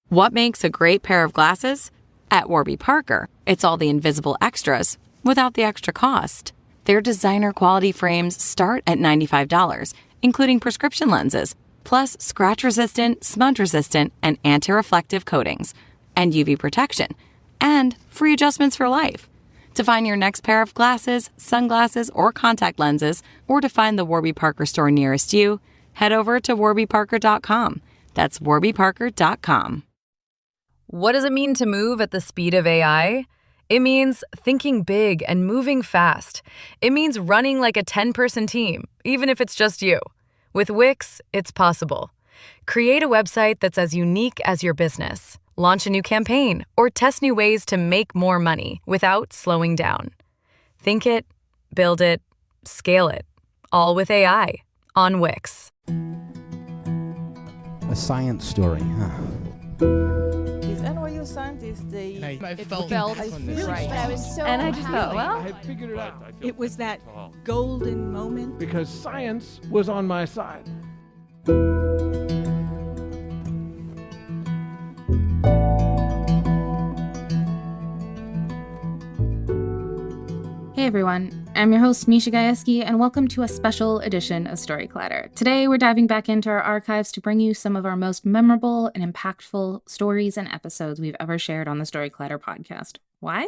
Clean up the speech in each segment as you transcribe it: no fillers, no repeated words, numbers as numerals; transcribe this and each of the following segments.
What makes a great pair of glasses? At Warby Parker, it's all the invisible extras without the extra cost. Their designer quality frames start at $95, including prescription lenses, plus scratch-resistant, smudge-resistant, and anti-reflective coatings, and UV protection, and free adjustments for life. To find your next pair of glasses, sunglasses, or contact lenses, or to find the Warby Parker store nearest you, head over to warbyparker.com. That's warbyparker.com. What does it mean to move at the speed of AI? It means thinking big and moving fast. It means running like a 10-person team, even if it's just you. With Wix, it's possible. Create a website that's as unique as your business. Launch a new campaign or test new ways to make more money without slowing down. Think it, build it, scale it, all with AI on Wix. A science story, huh? These NYU scientists, I felt right. I was so And I just thought, well, I figured it out. it was that golden moment. Because science was on my side. Hey everyone, I'm your host Misha Gajewski, and welcome to a special edition of Story Collider. Today we're diving back into our archives to bring you some of our most memorable and impactful stories and episodes we've ever shared on the Story Collider podcast. Why?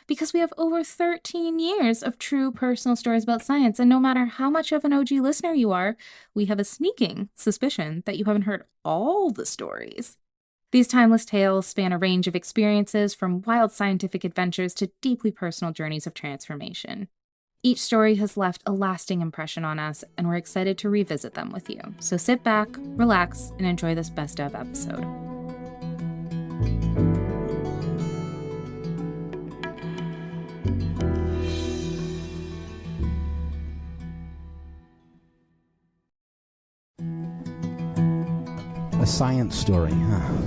Because we have over 13 years of true personal stories about science, and no matter how much of an OG listener you are, we have a sneaking suspicion that you haven't heard all the stories. These timeless tales span a range of experiences, from wild scientific adventures to deeply personal journeys of transformation. Each story has left a lasting impression on us, and we're excited to revisit them with you. So sit back, relax, and enjoy this best of episode. A science story, huh?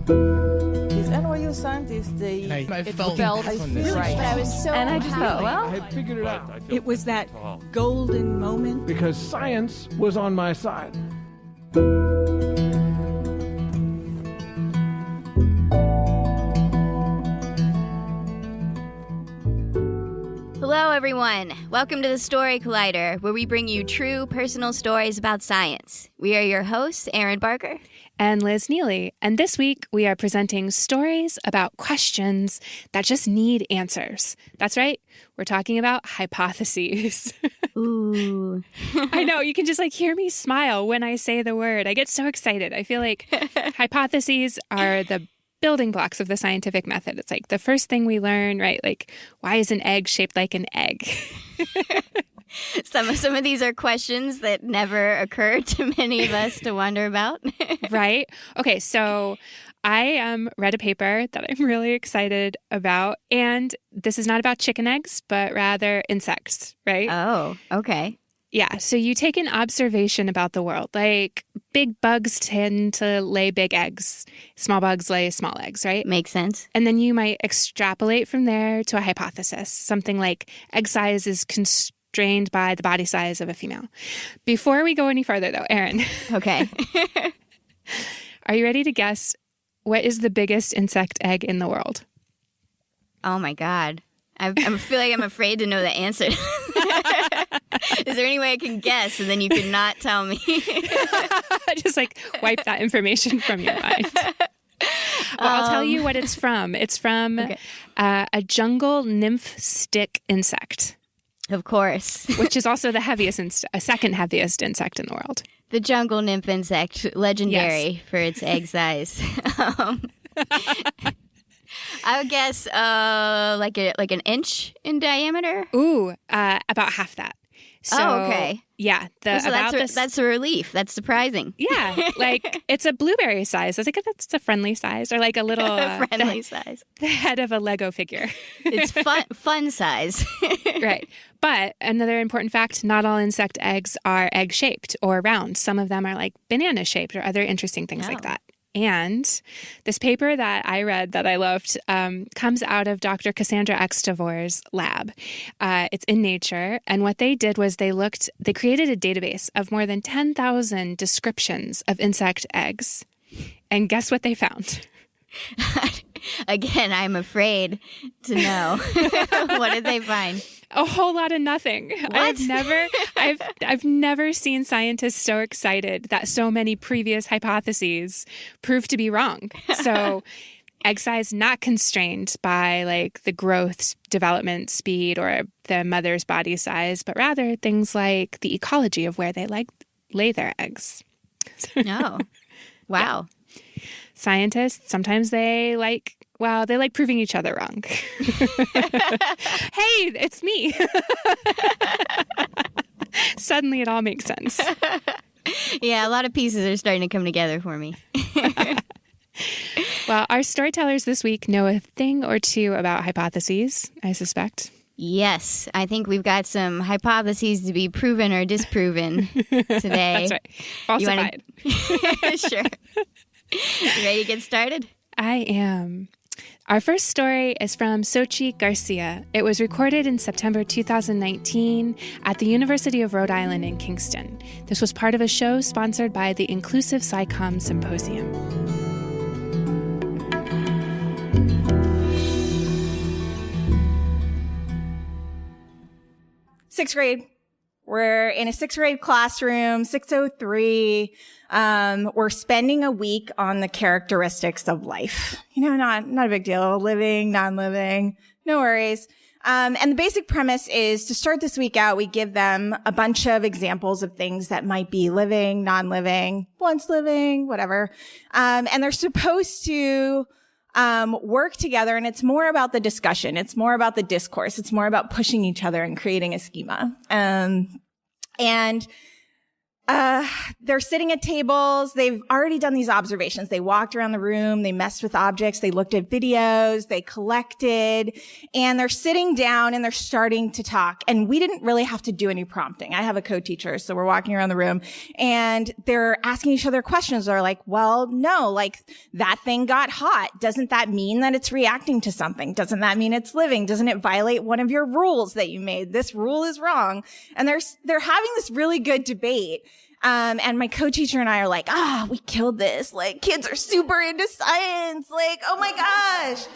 these NYU scientists, I felt right. But I was so And I just thought, well, I figured it out. it was that golden moment. Because science was on my side. Hello, everyone. Welcome to the Story Collider, where we bring you true personal stories about science. We are your hosts, Erin Barker and Liz Neely. And this week, we are presenting stories about questions that just need answers. That's right. We're talking about hypotheses. Ooh. I know. You can just hear me smile when I say the word. I get so excited. I feel like hypotheses are the building blocks of the scientific method. It's the first thing we learn, right? Why is an egg shaped like an egg? Some of these are questions that never occurred to many of us to wonder about. Right? Okay, so I read a paper that I'm really excited about, and this is not about chicken eggs, but rather insects, right? Oh, okay. Yeah, so you take an observation about the world. Big bugs tend to lay big eggs. Small bugs lay small eggs, right? Makes sense. And then you might extrapolate from there to a hypothesis. Something like egg size is constrained by the body size of a female. Before we go any further, though, Erin. Okay. Are you ready to guess what is the biggest insect egg in the world? Oh, my God. I feel like I'm afraid to know the answer. Is there any way I can guess and then you can not tell me? Just wipe that information from your mind. I'll tell you what it's from. It's from a jungle nymph stick insect. Of course. Which is also the heaviest, second heaviest insect in the world. The jungle nymph insect, legendary for its egg size. I would guess like an inch in diameter. Ooh, about half that. So, okay. Yeah. That's a relief. That's surprising. Yeah. It's a blueberry size. I was that's a friendly size, or a little friendly size. The head of a Lego figure. It's fun size. Right. But another important fact, not all insect eggs are egg-shaped or round. Some of them are banana-shaped or other interesting things like that. And this paper that I read that I loved comes out of Dr. Cassandra Extavor's lab. It's in Nature. And what they did was they created a database of more than 10,000 descriptions of insect eggs. And guess what they found? Again, I'm afraid to know. What did they find? A whole lot of nothing. What? I've never seen scientists so excited that so many previous hypotheses proved to be wrong. So egg size not constrained by like the growth, development speed, or the mother's body size, but rather things like the ecology of where they lay their eggs. Oh, wow. Yeah. Scientists, sometimes they like proving each other wrong. Hey, it's me. Suddenly it all makes sense. Yeah, a lot of pieces are starting to come together for me. Well, our storytellers this week know a thing or two about hypotheses, I suspect. Yes, I think we've got some hypotheses to be proven or disproven today. That's right. Falsified. Sure. You ready to get started? I am. Our first story is from Xochitl Garcia. It was recorded in September 2019 at the University of Rhode Island in Kingston. This was part of a show sponsored by the Inclusive SciComm Symposium. Sixth grade. We're in a sixth grade classroom, 603. We're spending a week on the characteristics of life. You know, not a big deal. Living, non-living, no worries. And the basic premise is to start this week out, we give them a bunch of examples of things that might be living, non-living, once living, whatever. And they're supposed to work together, and it's more about the discussion. It's more about the discourse. It's more about pushing each other and creating a schema. They're sitting at tables. They've already done these observations. They walked around the room. They messed with objects. They looked at videos. They collected, and they're sitting down and they're starting to talk. And we didn't really have to do any prompting. I have a co-teacher, so we're walking around the room and they're asking each other questions. They're like, well, no, like that thing got hot. Doesn't that mean that it's reacting to something? Doesn't that mean it's living? Doesn't it violate one of your rules that you made? This rule is wrong. And they're having this really good debate. And my co-teacher and I are like, we killed this. Like, kids are super into science. Like, oh my gosh.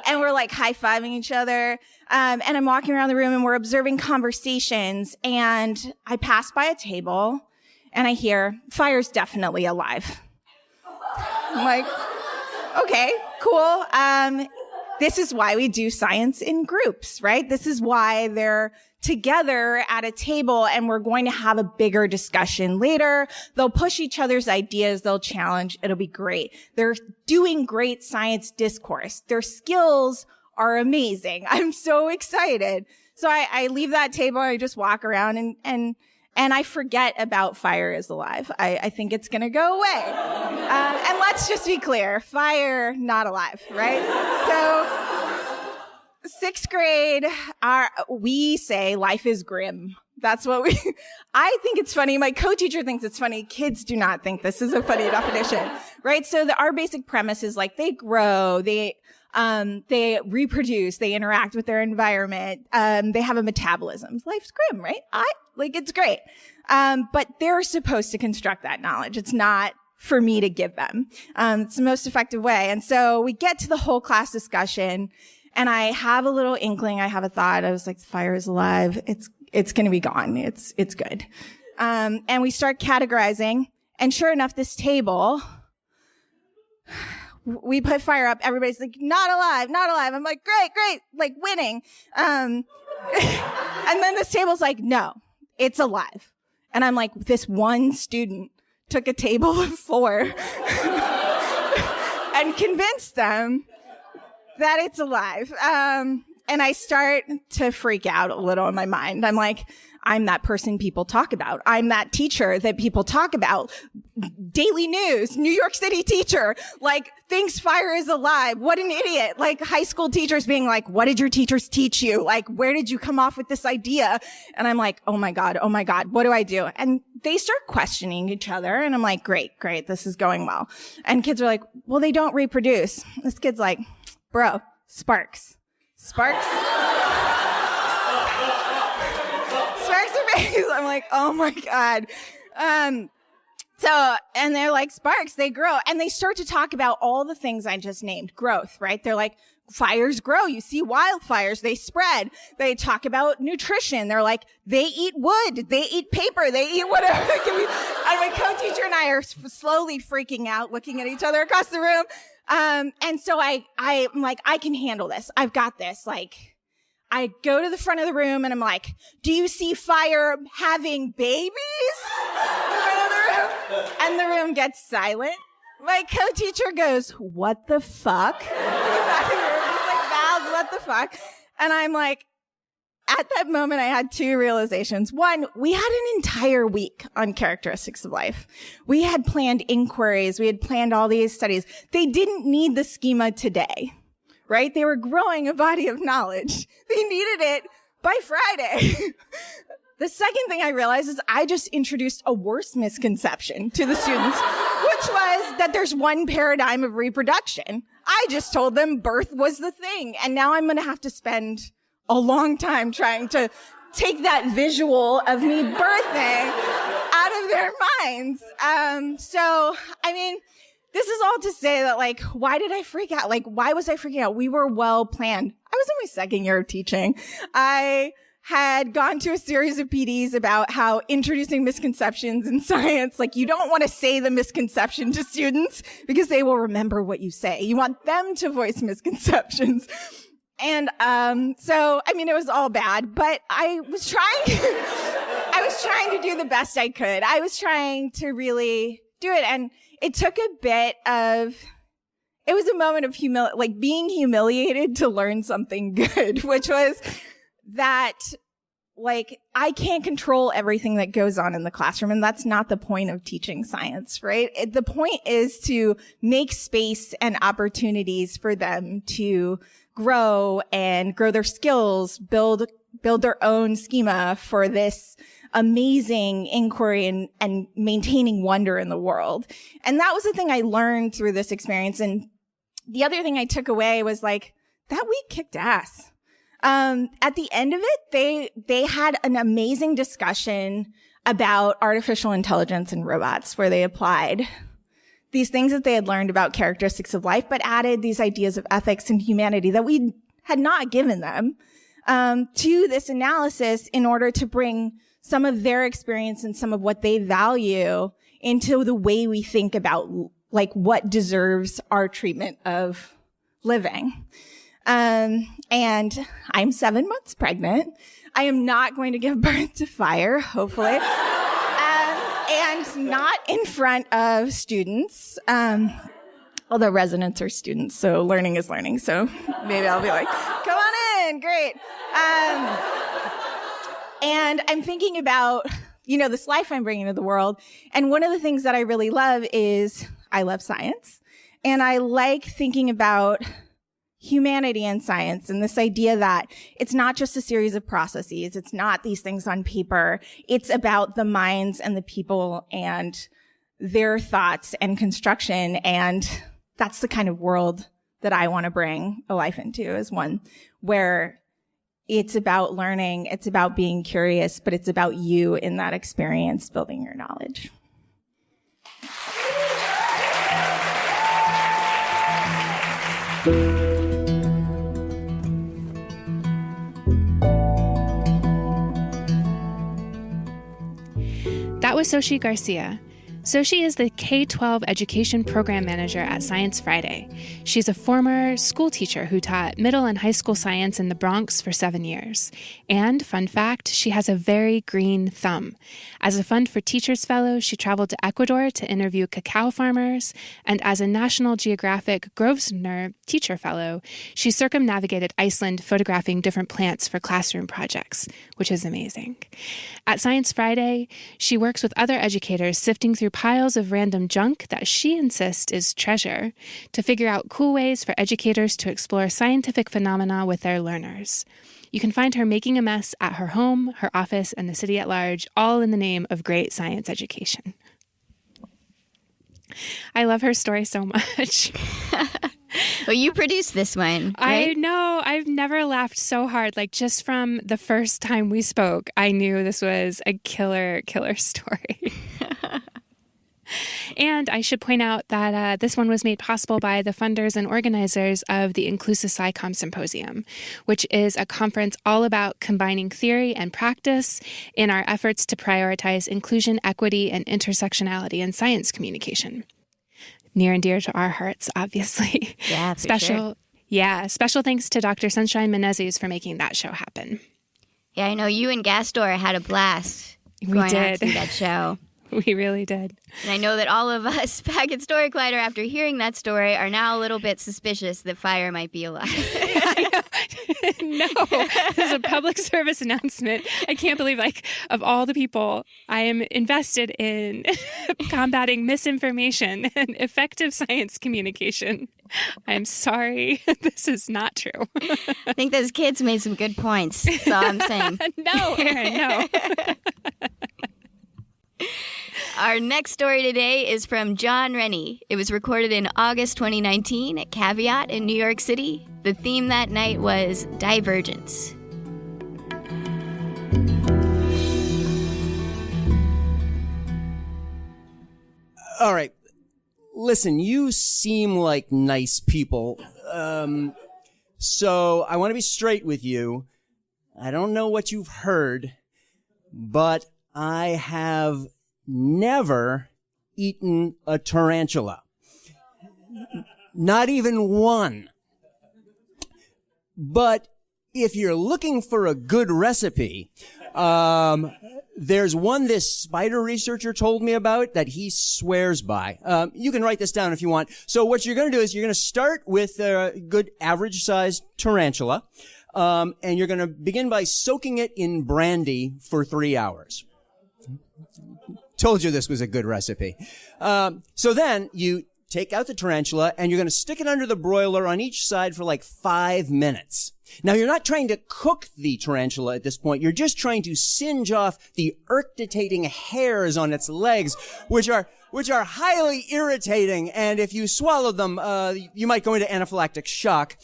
And we're like high-fiving each other. And I'm walking around the room and we're observing conversations. And I pass by a table and I hear, fire's definitely alive. I'm like, okay, cool. This is why we do science in groups, right? This is why they're together at a table, and we're going to have a bigger discussion later. They'll push each other's ideas. They'll challenge. It'll be great. They're doing great science discourse. Their skills are amazing. I'm so excited. So I leave that table and I just walk around and I forget about fire is alive. I think it's going to go away. And let's just be clear, fire, not alive, right? So sixth grade, we say life is grim. That's what I think it's funny. My co-teacher thinks it's funny. Kids do not think this is a funny definition, right? So our basic premise is like they grow, they reproduce, they interact with their environment, they have a metabolism. Life's grim, right? It's great. But they're supposed to construct that knowledge. It's not for me to give them. It's the most effective way. And so we get to the whole class discussion, and I have a little inkling. I have a thought. I was like, fire is alive. It's going to be gone. It's good. And we start categorizing, and sure enough, this table, we put fire up. Everybody's like, not alive, not alive. I'm like, great, like winning. And then this table's like, no, it's alive. And I'm like, this one student took a table of 4 and convinced them that it's alive. And I start to freak out a little in my mind. I'm like, I'm that person people talk about. I'm that teacher that people talk about. Daily News, New York City teacher, like, thinks fire is alive. What an idiot. Like, high school teachers being like, what did your teachers teach you? Like, where did you come off with this idea? And I'm like, oh my God, what do I do? And they start questioning each other. And I'm like, great, this is going well. And kids are like, well, they don't reproduce. This kid's like, bro, sparks are babies. I'm like, oh my God. So, and they're like sparks, they grow, and they start to talk about all the things I just named. Growth, right? They're like, fires grow. You see wildfires, they spread. They talk about nutrition. They're like, they eat wood, they eat paper, they eat whatever. And my co-teacher and I are slowly freaking out, looking at each other across the room. And so I'm like, I can handle this. I've got this. Like, I go to the front of the room and I'm like, do you see fire having babies? And the room gets silent. My co-teacher goes, what the fuck? He's like, Val, what the fuck? And I'm like, at that moment, I had two realizations. One, we had an entire week on characteristics of life. We had planned inquiries. We had planned all these studies. They didn't need the schema today, right? They were growing a body of knowledge. They needed it by Friday. The second thing I realized is I just introduced a worse misconception to the students, which was that there's one paradigm of reproduction. I just told them birth was the thing. And now I'm going to have to spend a long time trying to take that visual of me birthing out of their minds. So, I mean, this is all to say that, like, why did I freak out? Like, why was I freaking out? We were well planned. I was in my second year of teaching. I had gone to a series of PDs about how introducing misconceptions in science, like, you don't want to say the misconception to students because they will remember what you say. You want them to voice misconceptions. And so, I mean, it was all bad, but I was trying to do the best I could. I was trying to really do it. And it took a bit of, it was a moment of like being humiliated to learn something good, which was that, like, I can't control everything that goes on in the classroom, and that's not the point of teaching science, right? The point is to make space and opportunities for them to grow and grow their skills, build their own schema for this amazing inquiry and maintaining wonder in the world. And that was the thing I learned through this experience. And the other thing I took away was, like, that week kicked ass. At the end of it, they had an amazing discussion about artificial intelligence and robots, where they applied these things that they had learned about characteristics of life, but added these ideas of ethics and humanity that we had not given them, to this analysis in order to bring some of their experience and some of what they value into the way we think about, like, what deserves our treatment of living. And I'm 7 months pregnant. I am not going to give birth to fire, hopefully. And not in front of students. Although residents are students, so learning is learning. So maybe I'll be like, come on in, great. And I'm thinking about, you know, this life I'm bringing to the world. And one of the things that I really love is I love science. And I like thinking about humanity and science, and this idea that it's not just a series of processes. It's not these things on paper. It's about the minds and the people and their thoughts and construction. And that's the kind of world that I want to bring a life into, is one where it's about learning, it's about being curious, but it's about you in that experience, building your knowledge. That was Xochitl Garcia. Xochitl is the K-12 Education Program Manager at Science Friday. She's a former school teacher who taught middle and high school science in the Bronx for 7 years. And, fun fact, she has a very green thumb. As a Fund for Teachers Fellow, she traveled to Ecuador to interview cacao farmers, and as a National Geographic Grosvenor Teacher Fellow, she circumnavigated Iceland photographing different plants for classroom projects, which is amazing. At Science Friday, she works with other educators sifting through piles of random junk that she insists is treasure to figure out cool ways for educators to explore scientific phenomena with their learners. You can find her making a mess at her home, her office, and the city at large, all in the name of great science education. I love her story so much. Well, you produced this one, I right? know. I've never laughed so hard. Like, just from the first time we spoke, I knew this was a killer story. And I should point out that this one was made possible by the funders and organizers of the Inclusive SciComm Symposium, which is a conference all about combining theory and practice in our efforts to prioritize inclusion, equity, and intersectionality in science communication. Near and dear to our hearts, obviously. Yeah, for sure. Yeah, special thanks to Dr. Sunshine Menezes for making that show happen. Yeah, I know you and Gastor had a blast going out to see that show. We really did. And I know that all of us back at Story Collider, after hearing that story, are now a little bit suspicious that fire might be alive. No, this is a public service announcement. I can't believe, of all the people I am invested in combating misinformation and effective science communication, I'm sorry. This is not true. I think those kids made some good points. That's all I'm saying. No, Erin, no. Our next story today is from John Rennie. It was recorded in August 2019 at Caveat in New York City. The theme that night was divergence. All right. Listen, you seem like nice people. So I want to be straight with you. I don't know what you've heard, but I have never eaten a tarantula. Not even one. But if you're looking for a good recipe, there's one this spider researcher told me about that he swears by. You can write this down if you want. So what you're going to do is you're going to start with a good average-sized tarantula, and you're going to begin by soaking it in brandy for 3 hours. Told you this was a good recipe. So then you take out the tarantula and you're going to stick it under the broiler on each side for 5 minutes. Now you're not trying to cook the tarantula at this point. You're just trying to singe off the irritating hairs on its legs, which are highly irritating. And if you swallow them, you might go into anaphylactic shock.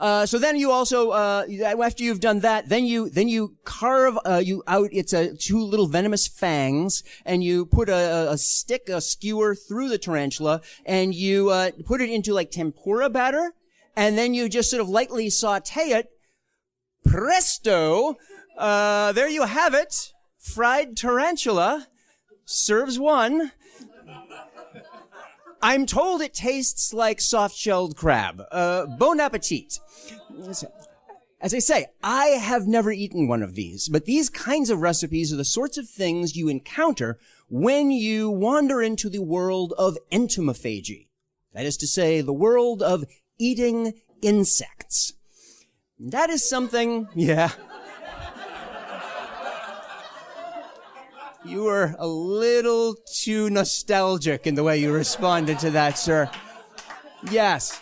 So then you also, after you've done that, then you carve, out its, 2 little venomous fangs, and you put a skewer through the tarantula, and you, put it into tempura batter, and then you just sort of lightly saute it. Presto! There you have it. Fried tarantula. Serves one. I'm told it tastes like soft-shelled crab. Bon appetit. As I say, I have never eaten one of these, but these kinds of recipes are the sorts of things you encounter when you wander into the world of entomophagy. That is to say, the world of eating insects. That is something, yeah. You were a little too nostalgic in the way you responded to that, sir. Yes.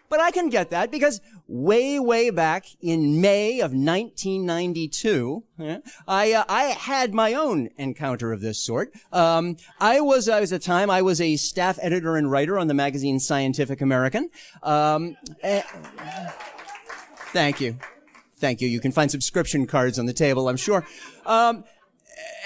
But I can get that because way back in May of 1992, I had my own encounter of this sort. I was at the time a staff editor and writer on the magazine Scientific American. Thank you. You can find subscription cards on the table, I'm sure.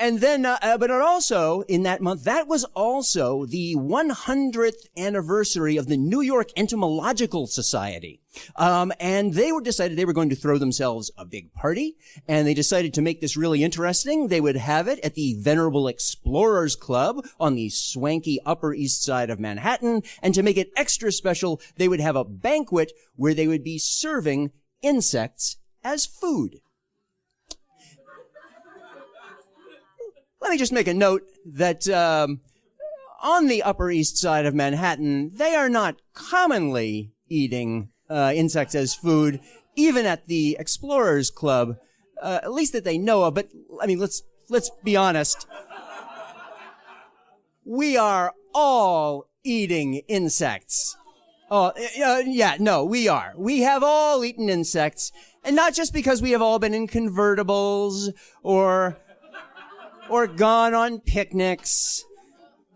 And then, but it also, in that month, that was also the 100th anniversary of the New York Entomological Society. And they decided they were going to throw themselves a big party, and they decided to make this really interesting. They would have it at the Venerable Explorers Club on the swanky Upper East Side of Manhattan, and to make it extra special, they would have a banquet where they would be serving insects as food. Let me just make a note that on the Upper East Side of Manhattan, they are not commonly eating insects as food, even at the Explorers Club, at least that they know of. But I mean, let's be honest. We are all eating insects. Oh, yeah, no, we are. We have all eaten insects, and not just because we have all been in convertibles or gone on picnics,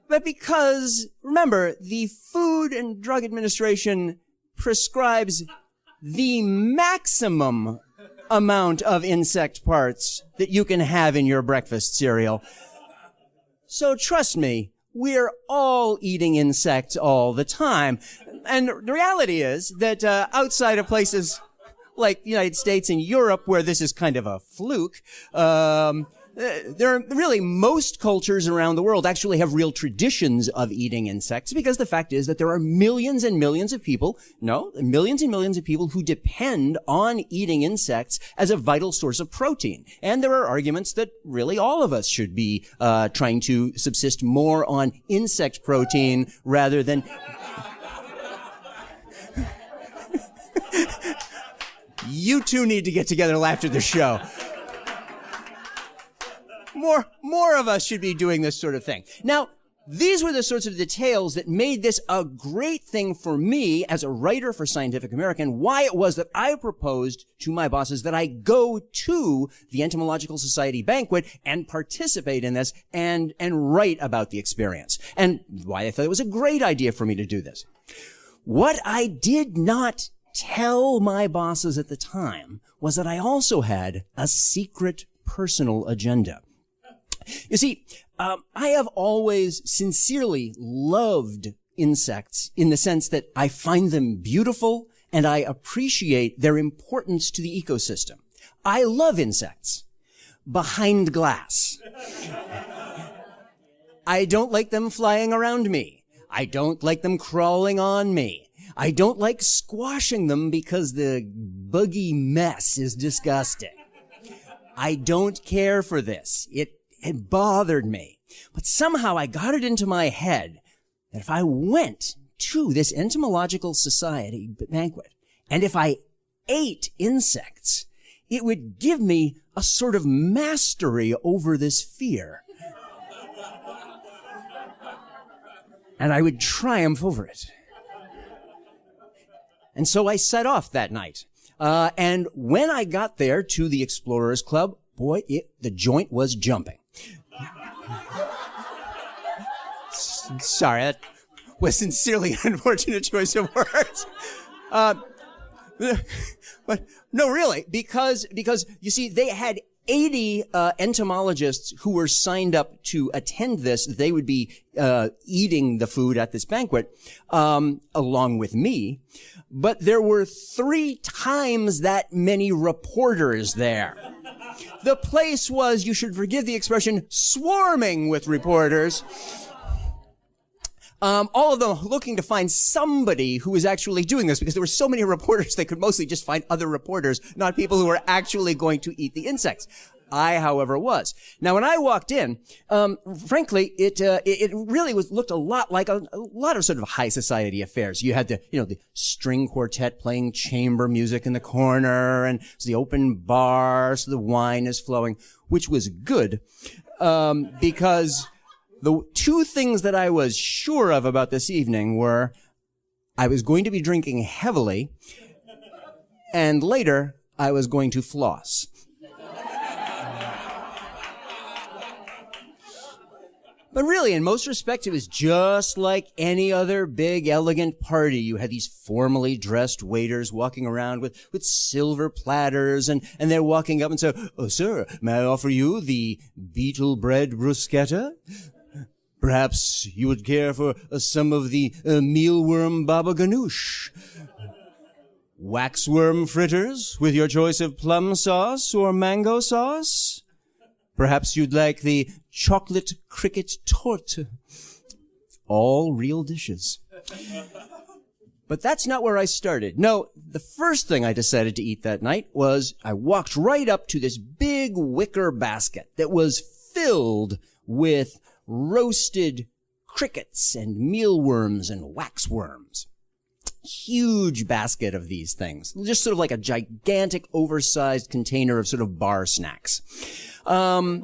but because, remember, the Food and Drug Administration prescribes the maximum amount of insect parts that you can have in your breakfast cereal. So trust me, we're all eating insects all the time. And the reality is that outside of places like the United States and Europe, where this is kind of a fluke, there are really most cultures around the world actually have real traditions of eating insects, because the fact is that there are millions and millions of people who depend on eating insects as a vital source of protein. And there are arguments that really all of us should be trying to subsist more on insect protein rather than... You two need to get together after the show. More of us should be doing this sort of thing. Now, these were the sorts of details that made this a great thing for me as a writer for Scientific American, why it was that I proposed to my bosses that I go to the Entomological Society banquet and participate in this and write about the experience, and why I thought it was a great idea for me to do this. What I did not tell my bosses at the time was that I also had a secret personal agenda. You see, I have always sincerely loved insects in the sense that I find them beautiful and I appreciate their importance to the ecosystem. I love insects behind glass. I don't like them flying around me. I don't like them crawling on me. I don't like squashing them because the buggy mess is disgusting. I don't care for this. It bothered me. But somehow I got it into my head that if I went to this Entomological Society banquet, and if I ate insects, it would give me a sort of mastery over this fear. And I would triumph over it. And so I set off that night. And when I got there to the Explorers Club, boy, the joint was jumping. Sorry, that was sincerely an unfortunate choice of words. But no, really, because you see, they had 80 entomologists who were signed up to attend this. They would be eating the food at this banquet along with me. But there were 3 times that many reporters there. The place was, you should forgive the expression, swarming with reporters. All of them looking to find somebody who was actually doing this, because there were so many reporters, they could mostly just find other reporters, not people who were actually going to eat the insects. I, however, was. Now, when I walked in, frankly, it really looked a lot like a lot of sort of high society affairs. You had the string quartet playing chamber music in the corner, and the open bar, so the wine is flowing, which was good, because the 2 things that I was sure of about this evening were I was going to be drinking heavily, and later I was going to floss. But really, in most respects, it was just like any other big, elegant party. You had these formally dressed waiters walking around with silver platters, and they're walking up and say, "Oh, sir, may I offer you the beetle bread bruschetta? Perhaps you would care for some of the mealworm baba ganoush. Waxworm fritters with your choice of plum sauce or mango sauce? Perhaps you'd like the chocolate cricket torte." All real dishes. But that's not where I started. No, the first thing I decided to eat that night was I walked right up to this big wicker basket that was filled with roasted crickets and mealworms and waxworms. Huge basket of these things. Just sort of like a gigantic oversized container of sort of bar snacks. And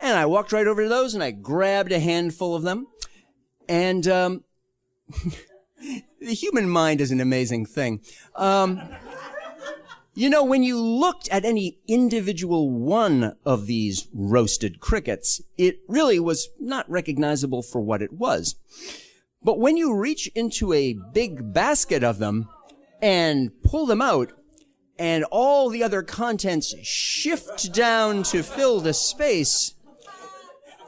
I walked right over to those and I grabbed a handful of them. And, the human mind is an amazing thing. When you looked at any individual one of these roasted crickets, it really was not recognizable for what it was. But when you reach into a big basket of them and pull them out, and all the other contents shift down to fill the space,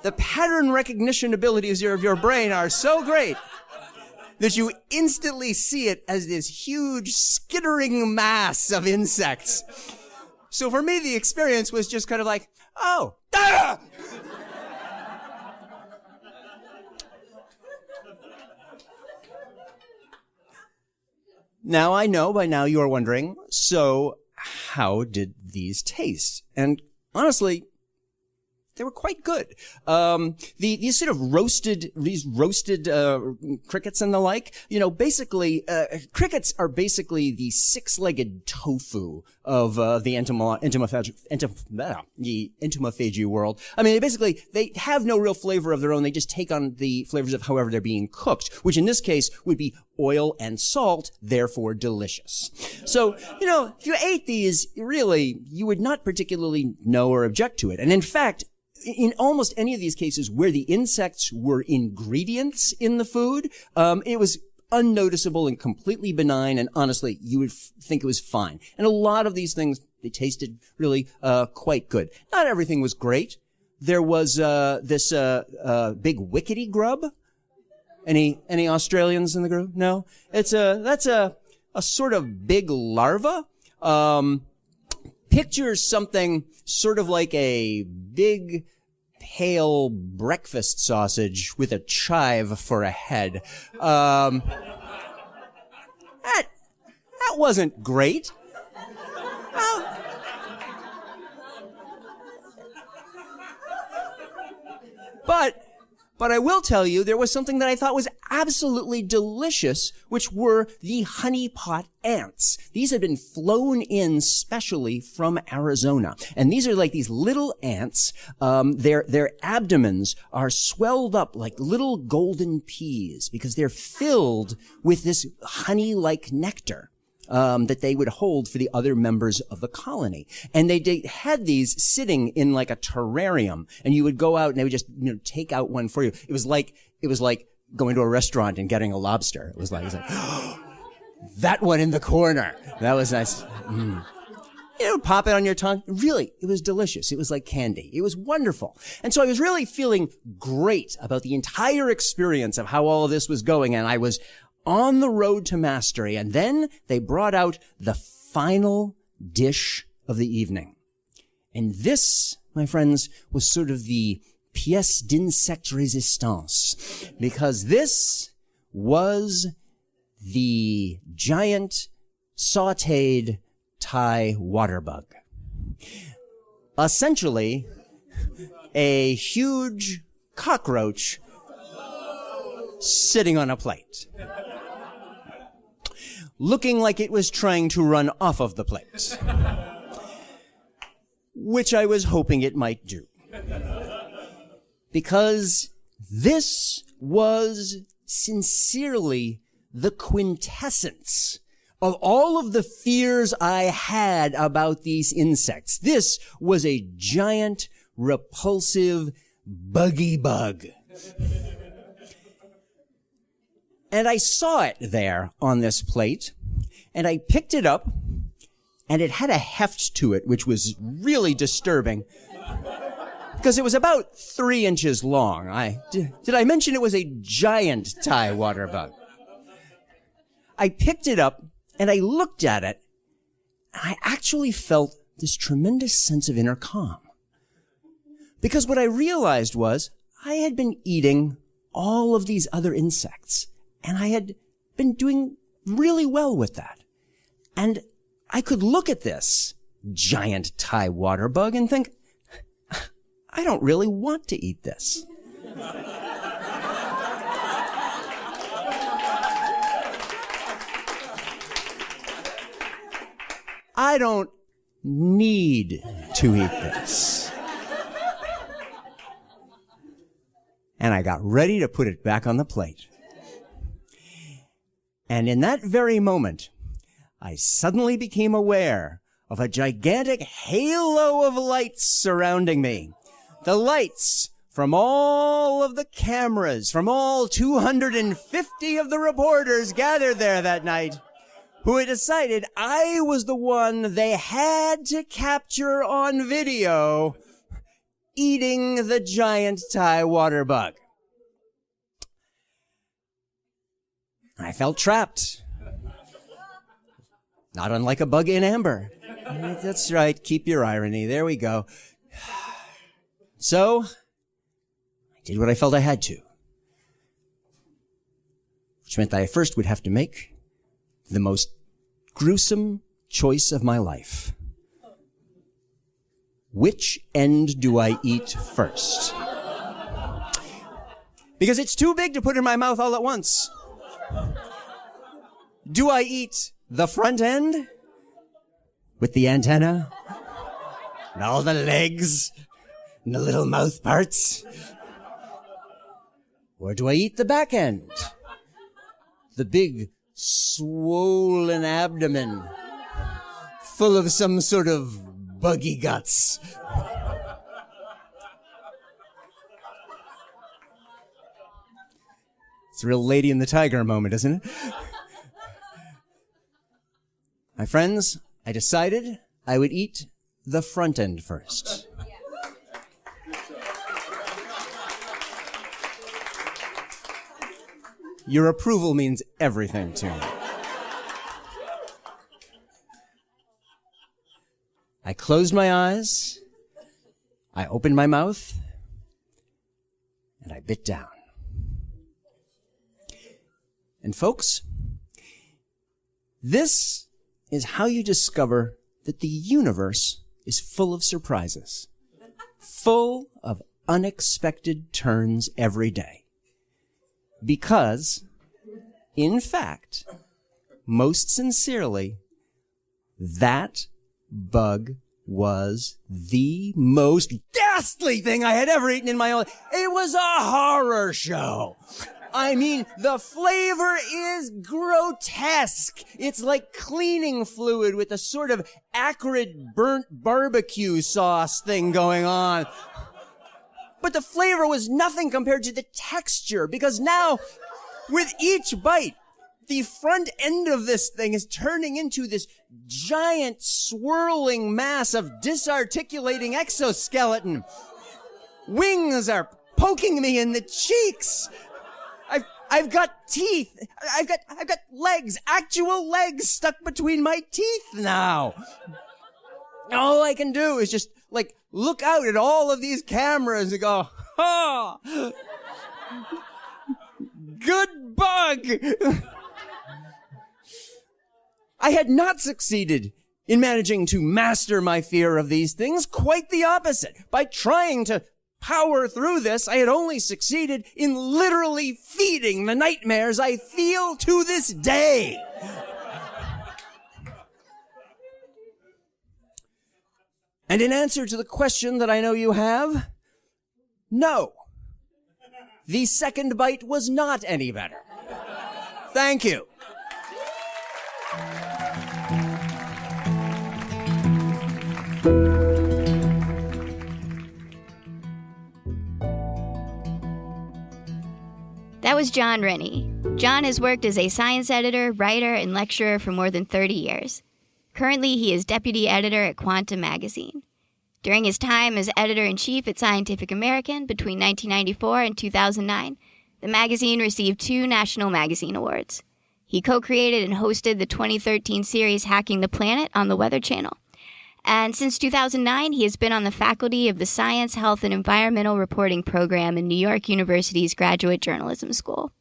the pattern recognition abilities of your brain are so great that you instantly see it as this huge skittering mass of insects. So for me, the experience was just kind of like, oh, ah! Now I know by now you are wondering, so how did these taste? And honestly, they were quite good. These sort of roasted crickets and the like, basically, crickets are basically the six-legged tofu of the entomophagy world. I mean, they have no real flavor of their own. They just take on the flavors of however they're being cooked, which in this case would be oil and salt, therefore delicious. So, if you ate these, really, you would not particularly know or object to it. And in fact, in almost any of these cases where the insects were ingredients in the food, it was unnoticeable and completely benign, and honestly, you would think it was fine. And a lot of these things, they tasted really quite good. Not everything was great. There was this big wickety grub. Any Australians in the group? No? That's a sort of big larva. Picture something sort of like a big, pale breakfast sausage with a chive for a head. That wasn't great. But I will tell you, there was something that I thought was absolutely delicious, which were the honeypot ants. These had been flown in specially from Arizona. And these are like these little ants. Their abdomens are swelled up like little golden peas because they're filled with this honey-like nectar. That they would hold for the other members of the colony. And they had these sitting in like a terrarium, and you would go out and they would just, take out one for you. It was like going to a restaurant and getting a lobster. It was like, that one in the corner. That was nice. Pop it on your tongue. Really, it was delicious. It was like candy. It was wonderful. And so I was really feeling great about the entire experience of how all of this was going, and I was on the road to mastery. And then they brought out the final dish of the evening. And this, my friends, was sort of the pièce d'insecte résistance, because this was the giant sautéed Thai water bug. Essentially, a huge cockroach sitting on a plate, looking like it was trying to run off of the plate, which I was hoping it might do. Because this was sincerely the quintessence of all of the fears I had about these insects. This was a giant, repulsive, buggy bug. And I saw it there on this plate, and I picked it up, and it had a heft to it, which was really disturbing, because it was about 3 inches long. Did I mention it was a giant Thai water bug? I picked it up, and I looked at it, and I actually felt this tremendous sense of inner calm. Because what I realized was I had been eating all of these other insects, and I had been doing really well with that. And I could look at this giant Thai water bug and think, I don't really want to eat this. I don't need to eat this. And I got ready to put it back on the plate. And in that very moment, I suddenly became aware of a gigantic halo of lights surrounding me. The lights from all of the cameras, from all 250 of the reporters gathered there that night, who had decided I was the one they had to capture on video eating the giant Thai water bug. I felt trapped. Not unlike a bug in amber. That's right, keep your irony. There we go. So, I did what I felt I had to. Which meant that I first would have to make the most gruesome choice of my life. Which end do I eat first? Because it's too big to put in my mouth all at once. Do I eat the front end with the antenna and all the legs and the little mouth parts? Or do I eat the back end? The big swollen abdomen full of some sort of buggy guts. It's a real Lady and the Tiger moment, isn't it? My friends, I decided I would eat the front end first. Your approval means everything to me. I closed my eyes, I opened my mouth, and I bit down. And folks, this is how you discover that the universe is full of surprises, full of unexpected turns every day. Because, in fact, most sincerely, that bug was the most ghastly thing I had ever eaten in my own life. It was a horror show. I mean, the flavor is grotesque. It's like cleaning fluid with a sort of acrid burnt barbecue sauce thing going on. But the flavor was nothing compared to the texture, because now, with each bite, the front end of this thing is turning into this giant swirling mass of disarticulating exoskeleton. Wings are poking me in the cheeks. I've got teeth. I've got legs, actual legs stuck between my teeth now. All I can do is just, like, look out at all of these cameras and go, ha! Good bug! I had not succeeded in managing to master my fear of these things. Quite the opposite. By trying to power through this, I had only succeeded in literally feeding the nightmares I feel to this day. And in answer to the question that I know you have, no. The second bite was not any better. Thank you. That was John Rennie. John has worked as a science editor, writer, and lecturer for more than 30 years. Currently, he is deputy editor at Quantum magazine. During his time as editor-in-chief at Scientific American between 1994 and 2009, the magazine received 2 National Magazine Awards. He co-created and hosted the 2013 series Hacking the Planet on the Weather Channel. And since 2009, he has been on the faculty of the Science, Health, and Environmental Reporting program in New York University's Graduate Journalism School.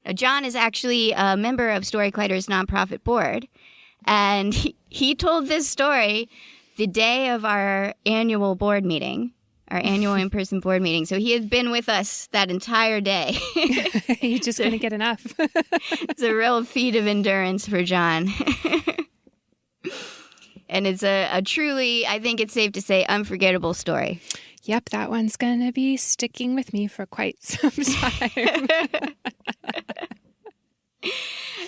Now, John is actually a member of Storyclatter's nonprofit board, and he told this story the day of our annual board meeting, our annual in-person board meeting. So he had been with us that entire day. He just couldn't get enough. It's a real feat of endurance for John. And it's a truly, I think it's safe to say, unforgettable story. Yep, that one's going to be sticking with me for quite some time.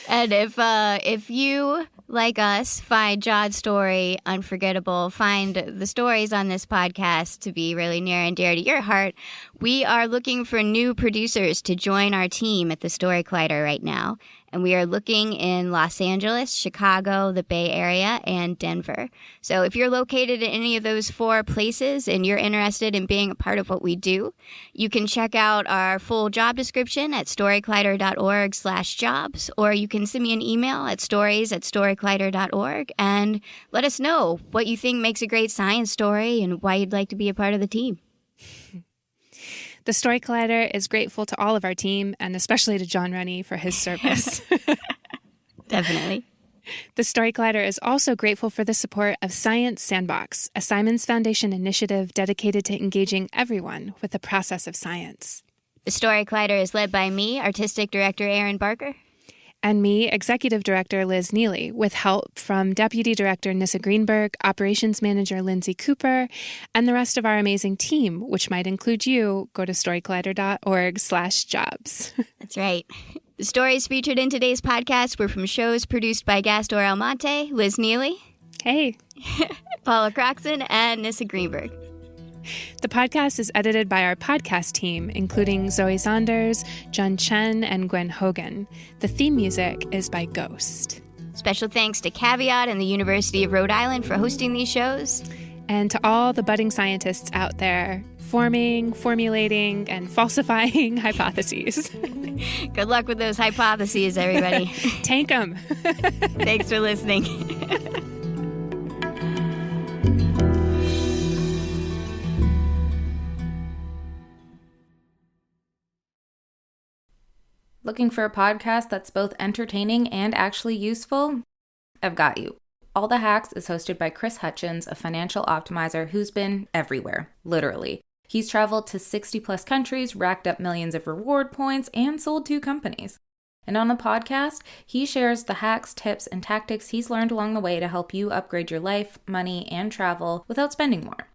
And if you like us, find John's story unforgettable, find the stories on this podcast to be really near and dear to your heart, we are looking for new producers to join our team at the Story Collider right now. And we are looking in Los Angeles, Chicago, the Bay Area, and Denver. So if you're located in any of those 4 places and you're interested in being a part of what we do, you can check out our full job description at storycollider.org/jobs, or you can send me an email at stories@storycollider.org and let us know what you think makes a great science story and why you'd like to be a part of the team. The Story Collider is grateful to all of our team, and especially to John Rennie for his service. Definitely. The Story Collider is also grateful for the support of Science Sandbox, a Simons Foundation initiative dedicated to engaging everyone with the process of science. The Story Collider is led by me, Artistic Director Erin Barker. And me, Executive Director Liz Neely, with help from Deputy Director Nissa Greenberg, Operations Manager Lindsay Cooper, and the rest of our amazing team, which might include you. Go to storycollider.org/jobs. That's right. The stories featured in today's podcast were from shows produced by Gastor Almonte, Liz Neely. Hey. Paula Croxon, and Nissa Greenberg. The podcast is edited by our podcast team, including Zoe Saunders, John Chen, and Gwen Hogan. The theme music is by Ghost. Special thanks to Caveat and the University of Rhode Island for hosting these shows. And to all the budding scientists out there forming, formulating, and falsifying hypotheses. Good luck with those hypotheses, everybody. Tank 'em. Thanks for listening. Looking for a podcast that's both entertaining and actually useful? I've got you. All the Hacks is hosted by Chris Hutchins, a financial optimizer who's been everywhere, literally. He's traveled to 60-plus countries, racked up millions of reward points, and sold 2 companies. And on the podcast, he shares the hacks, tips, and tactics he's learned along the way to help you upgrade your life, money, and travel without spending more.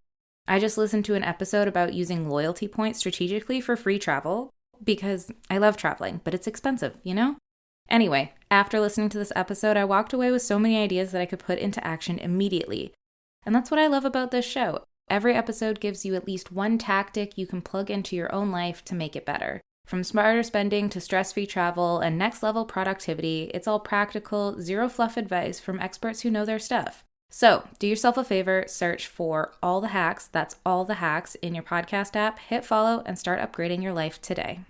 I just listened to an episode about using loyalty points strategically for free travel, because I love traveling, but it's expensive, you know? Anyway, after listening to this episode, I walked away with so many ideas that I could put into action immediately. And that's what I love about this show. Every episode gives you at least one tactic you can plug into your own life to make it better. From smarter spending to stress-free travel and next-level productivity, it's all practical, zero-fluff advice from experts who know their stuff. So, do yourself a favor, search for All the Hacks, that's All the Hacks, in your podcast app, hit follow, and start upgrading your life today.